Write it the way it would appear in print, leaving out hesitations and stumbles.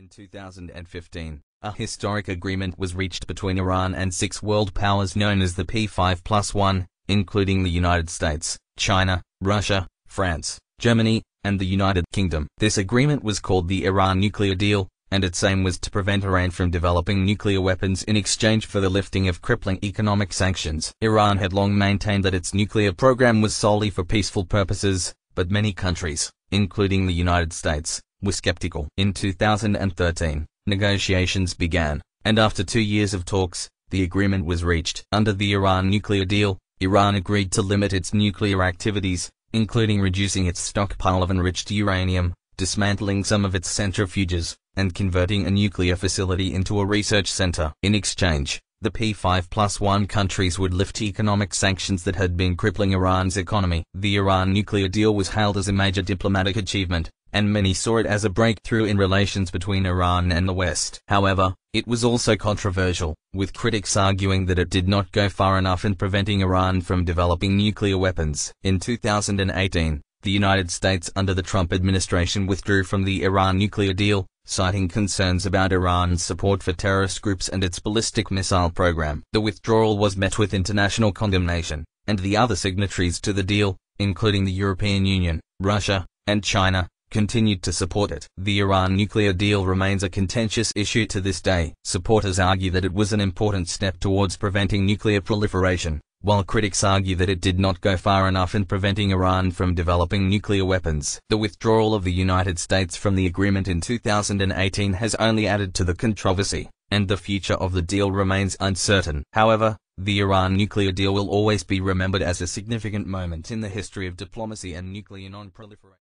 2015, a historic agreement was reached between Iran and six world powers known as the P5+1, including the United States, China, Russia, France, Germany, and the United Kingdom. This agreement was called the Iran Nuclear Deal, and its aim was to prevent Iran from developing nuclear weapons in exchange for the lifting of crippling economic sanctions. Iran had long maintained that its nuclear program was solely for peaceful purposes, but many countries, including the United States, were skeptical. In 2013, negotiations began, and after 2 years of talks, the agreement was reached. Under the Iran Nuclear Deal, Iran agreed to limit its nuclear activities, including reducing its stockpile of enriched uranium, dismantling some of its centrifuges, and converting a nuclear facility into a research center. In exchange, the P5+1 countries would lift economic sanctions that had been crippling Iran's economy. The Iran nuclear deal was hailed as a major diplomatic achievement, and many saw it as a breakthrough in relations between Iran and the West. However, it was also controversial, with critics arguing that it did not go far enough in preventing Iran from developing nuclear weapons. In 2018, the United States under the Trump administration withdrew from the Iran nuclear deal, citing concerns about Iran's support for terrorist groups and its ballistic missile program. The withdrawal was met with international condemnation, and the other signatories to the deal, including the European Union, Russia, and China, continued to support it. The Iran nuclear deal remains a contentious issue to this day. Supporters argue that it was an important step towards preventing nuclear proliferation, while critics argue that it did not go far enough in preventing Iran from developing nuclear weapons. The withdrawal of the United States from the agreement in 2018 has only added to the controversy, and the future of the deal remains uncertain. However, the Iran nuclear deal will always be remembered as a significant moment in the history of diplomacy and nuclear non-proliferation.